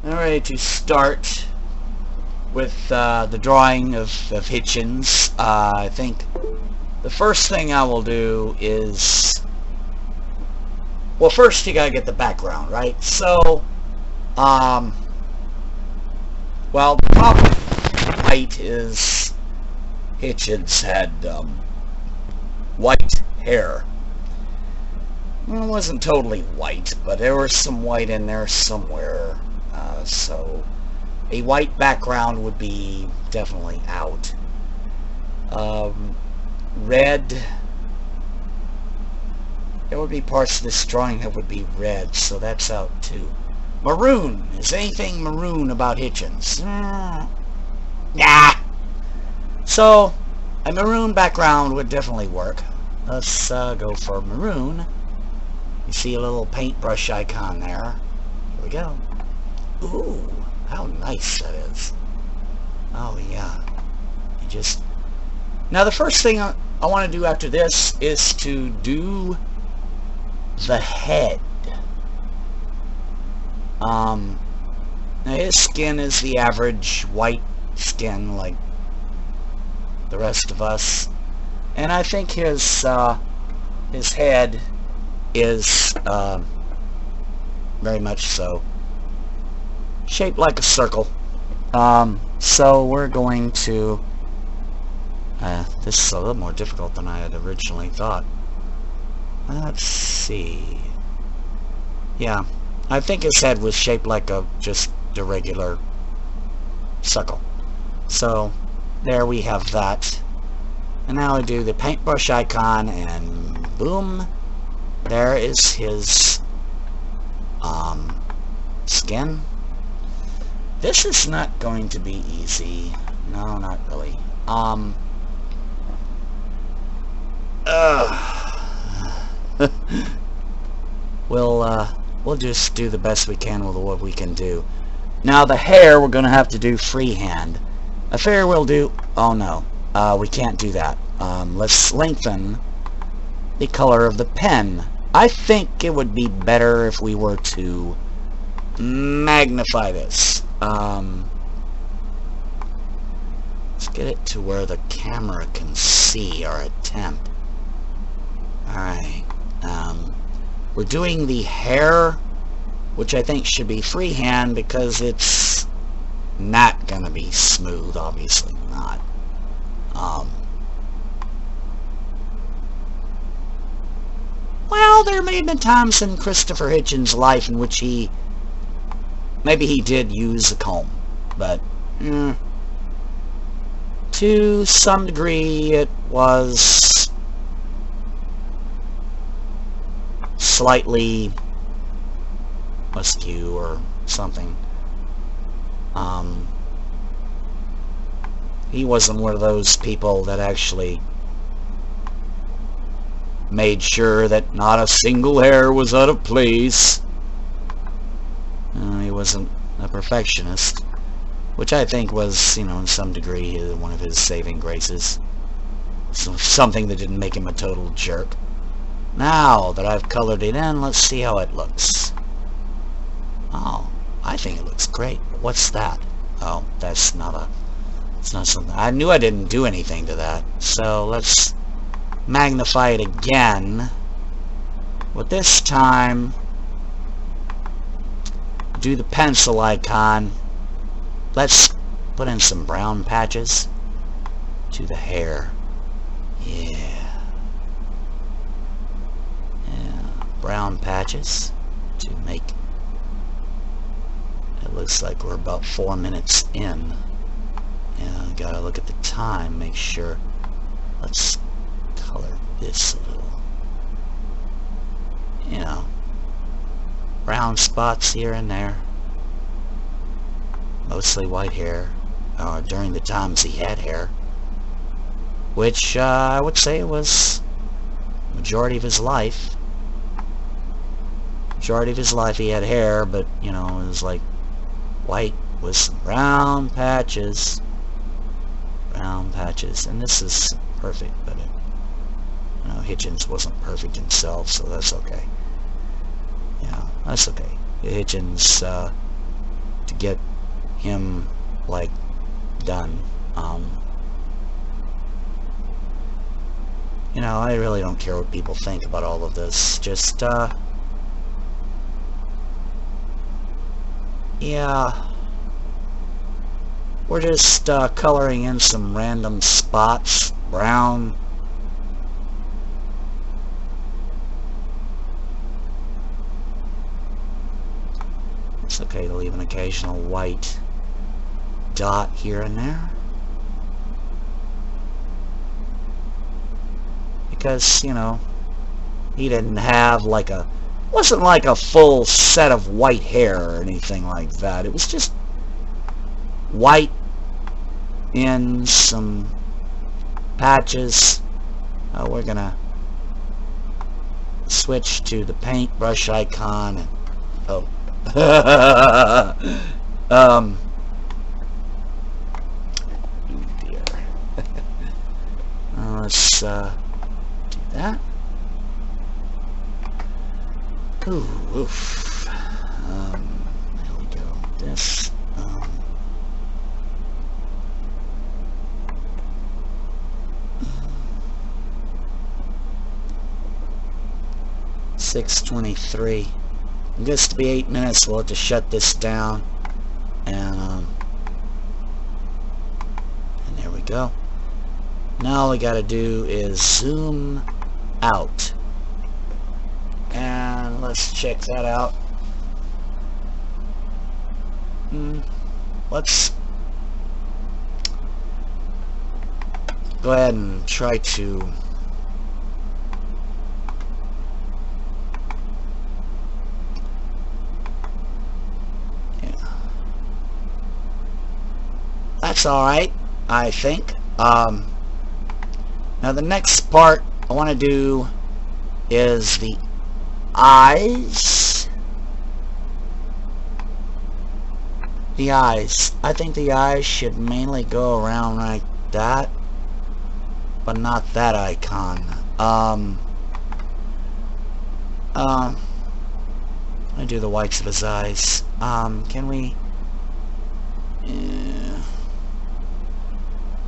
Alright, to start with the drawing of Hitchens, I think the first thing I will do is, well, first you gotta get the background, right? So, well, the problem with white is Hitchens had white hair. Well, it wasn't totally white, but there was some white in there somewhere. So a white background would be definitely out. Red, there would be parts of this drawing that would be red, so that's out too. Maroon, is anything maroon about Hitchens? Nah. So a maroon background would definitely work. Let's go for maroon. You see a little paintbrush icon there. Here we go. Ooh, how nice that is. Oh yeah. You just, now the first thing I want to do after this is to do the head. Now his skin is the average white skin like the rest of us, and I think his head is very much so shaped like a circle. So we're going to this is a little more difficult than I had originally thought. Let's see. Yeah, I think his head was shaped like just a regular circle. So there we have that. And now I do the paintbrush icon, and boom, there is his skin. This is not going to be easy. No, not really. We'll just do the best we can with what we can do. Now the hair we're going to have to do freehand. A fair will do. Oh no, we can't do that. Let's lengthen the color of the pen. I think it would be better if we were to magnify this. Let's get it to where the camera can see our attempt. Alright. We're doing the hair, which I think should be freehand because it's not gonna be smooth, obviously not. Well, there may have been times in Christopher Hitchens' life in which maybe he did use a comb, but to some degree it was slightly askew or something. He wasn't one of those people that actually made sure that not a single hair was out of place. He wasn't a perfectionist, which I think was, in some degree one of his saving graces. So something that didn't make him a total jerk. Now that I've colored it in, let's see how it looks. Oh, I think it looks great. What's that? Oh, it's not something. I knew I didn't do anything to that. So let's magnify it again. But this time, do the pencil icon. Let's put in some brown patches to the hair. Yeah. Brown patches to make it looks like we're about 4 minutes in. Yeah, gotta look at the time, make sure. Let's color this a little. Brown spots here and there. Mostly white hair. During the times he had hair, which I would say was majority of his life. Majority of his life he had hair, but it was like white with some brown patches. Brown patches, and this is perfect, but Hitchens wasn't perfect himself, so that's okay. Yeah, that's okay. Hitchens, to get him, like, done. You know, I really don't care what people think about all of this. Just, yeah. We're just, coloring in some random spots. Brown. It's okay to leave an occasional white dot here and there. Because, you know, he didn't have like a, wasn't like a full set of white hair or anything like that. It was just white in some patches. We're gonna switch to the paintbrush icon and, oh. Dear. Let's do that. Ooh, oof. There we go. This. 6:23. It gets to be 8 minutes. We'll have to shut this down. And there we go. Now all we got to do is zoom out. And let's check that out. Let's go ahead and try to that's alright, I think. Now the next part I want to do is the eyes. The eyes. I think the eyes should mainly go around like that, but not that icon. I do the whites of his eyes. Can we?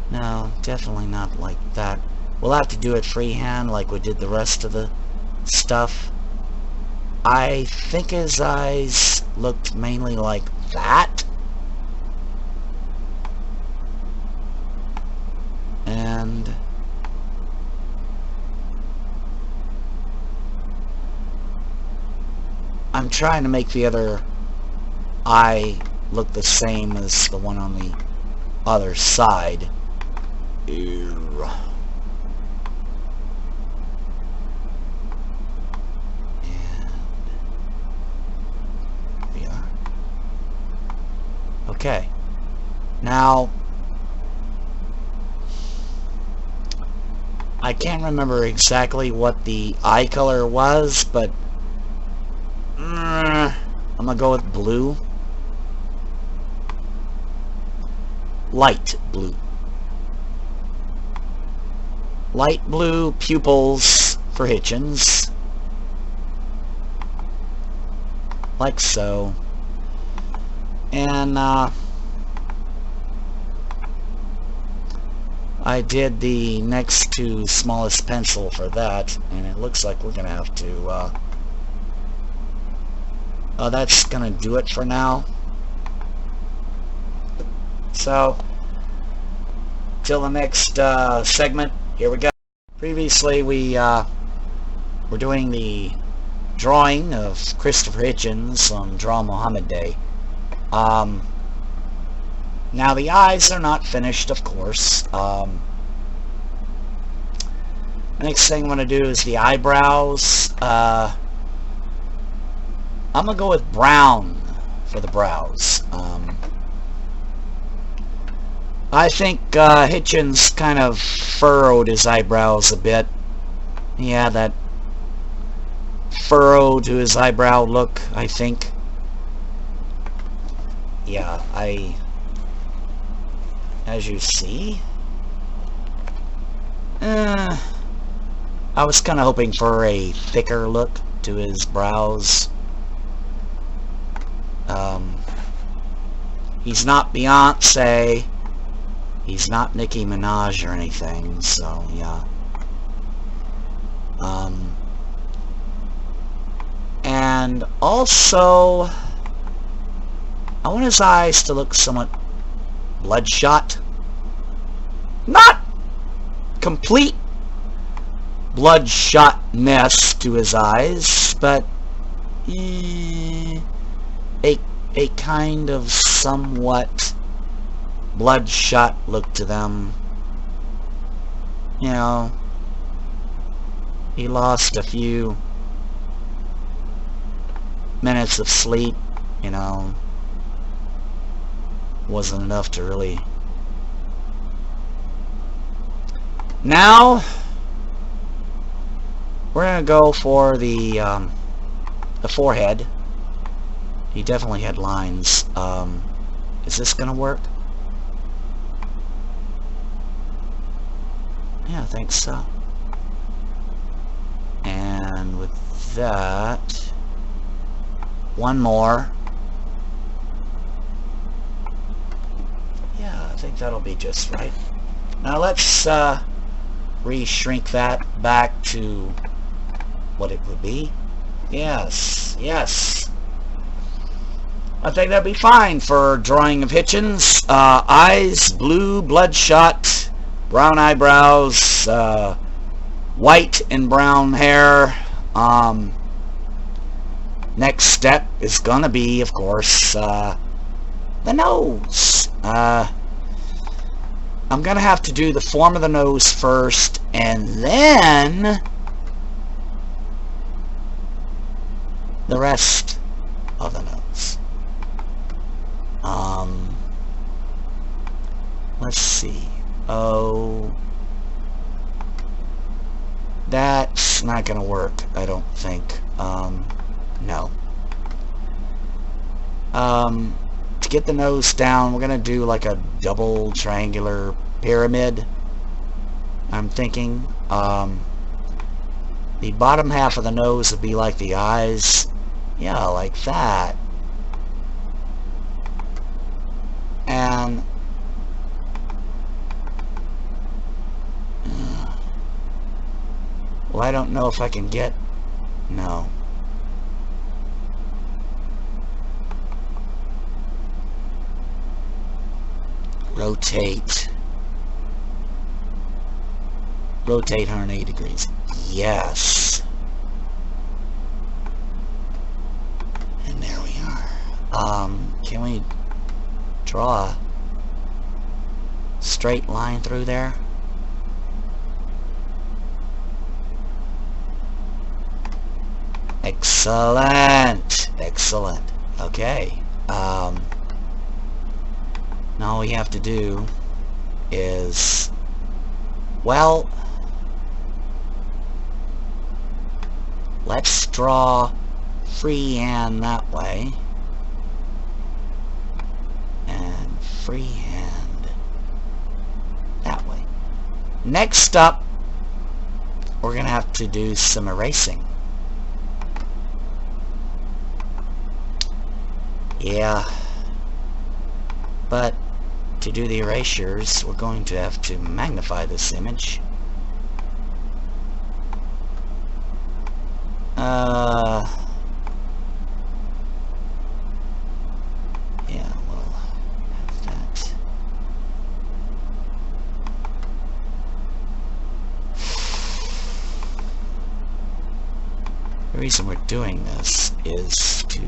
No, definitely not like that. We'll have to do it freehand like we did the rest of the stuff. I think his eyes looked mainly like that. And I'm trying to make the other eye look the same as the one on the other side. And we are. Okay. Now, I can't remember exactly what the eye color was, but I'm gonna go with blue. Light blue. Light blue pupils for Hitchens. Like so. And I did the next to smallest pencil for that, and it looks like we're gonna have to that's gonna do it for now. So till the next segment, here we go. Previously we were doing the drawing of Christopher Hitchens on Draw Mohammed Day. Now the eyes are not finished, of course. The next thing I'm going to do is the eyebrows. I'm going to go with brown for the brows. I think Hitchens kind of furrowed his eyebrows a bit. He had that furrow to his eyebrow look, I think. Yeah, as you see, I was kind of hoping for a thicker look to his brows. He's not Beyonce. He's not Nicki Minaj or anything, so yeah. And also, I want his eyes to look somewhat bloodshot. Not complete bloodshotness to his eyes, but a kind of somewhat bloodshot look to them. You know, he lost a few minutes of sleep, you know. Wasn't enough to really. Now we're gonna go for the forehead. He definitely had lines. Is this gonna work? Yeah, I think so. And with that, one more. Yeah, I think that'll be just right. Now let's re-shrink that back to what it would be. Yes, yes. I think that'd be fine for drawing of Hitchens. Eyes, blue, bloodshot, brown eyebrows, white and brown hair. Next step is gonna be, of course, the nose. I'm gonna have to do the form of the nose first, and then the rest of the nose. Let's see. Oh, that's not gonna work, I don't think. No. To get the nose down, we're gonna do like a double triangular pyramid, I'm thinking. The bottom half of the nose would be like the eyes. Yeah, like that. And well, I don't know if I can get... No. Rotate 180 degrees. Yes. And there we are. Can we draw a straight line through there? Excellent. Excellent. Okay. Now all we have to do is, well, let's draw freehand that way and freehand that way. Next up, we're gonna have to do some erasing. Yeah, but to do the erasures, we're going to have to magnify this image. Yeah, we'll have that. The reason we're doing this is to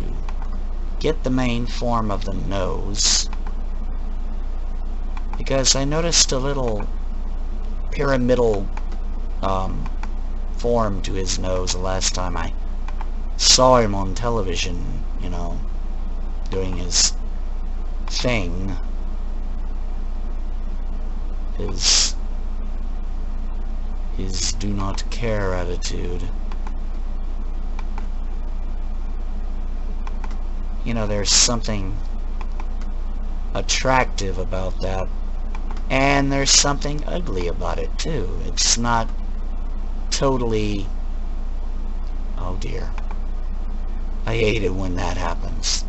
get the main form of the nose, because I noticed a little pyramidal form to his nose the last time I saw him on television, you know, doing his thing, his do not care attitude. You know, there's something attractive about that, and there's something ugly about it too. It's not totally... Oh dear, I hate it when that happens.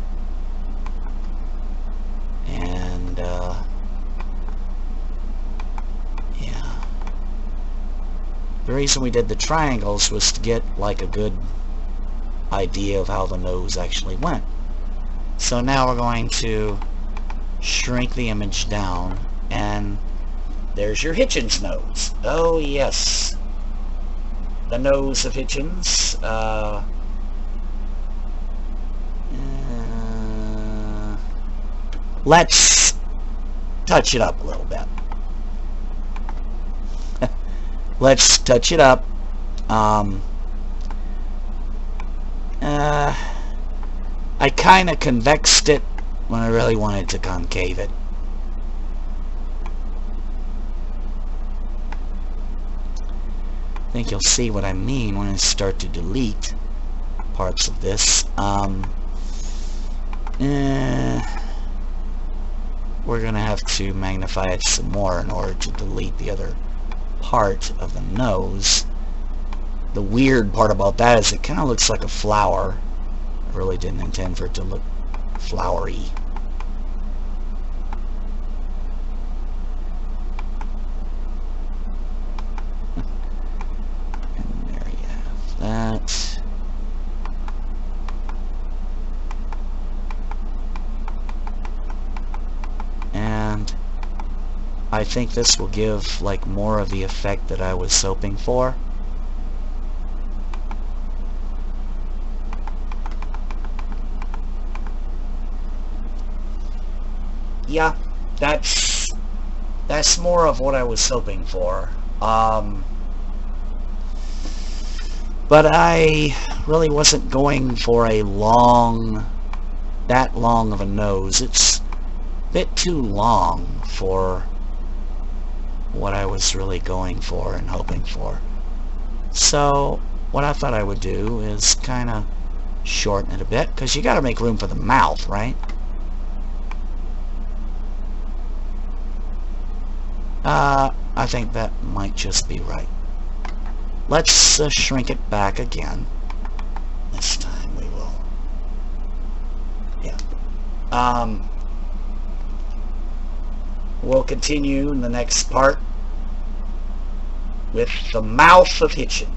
And reason we did the triangles was to get like a good idea of how the nose actually went. So now we're going to shrink the image down, and there's your Hitchens nose. Oh yes, the nose of Hitchens. Let's touch it up a little bit. Let's touch it up. I kind of convexed it when I really wanted to concave it. I think you'll see what I mean when I start to delete parts of this. We're going to have to magnify it some more in order to delete the other part of the nose. The weird part about that is it kind of looks like a flower. I really didn't intend for it to look flowery. And there you have that. And I think this will give like more of the effect that I was hoping for. Yeah, that's more of what I was hoping for. But I really wasn't going for that long of a nose. It's a bit too long for what I was really going for and hoping for. So what I thought I would do is kind of shorten it a bit, because you got to make room for the mouth, right? I think that might just be right. Let's shrink it back again. This time we will. Yeah. We'll continue in the next part with the mouth of Hitchens.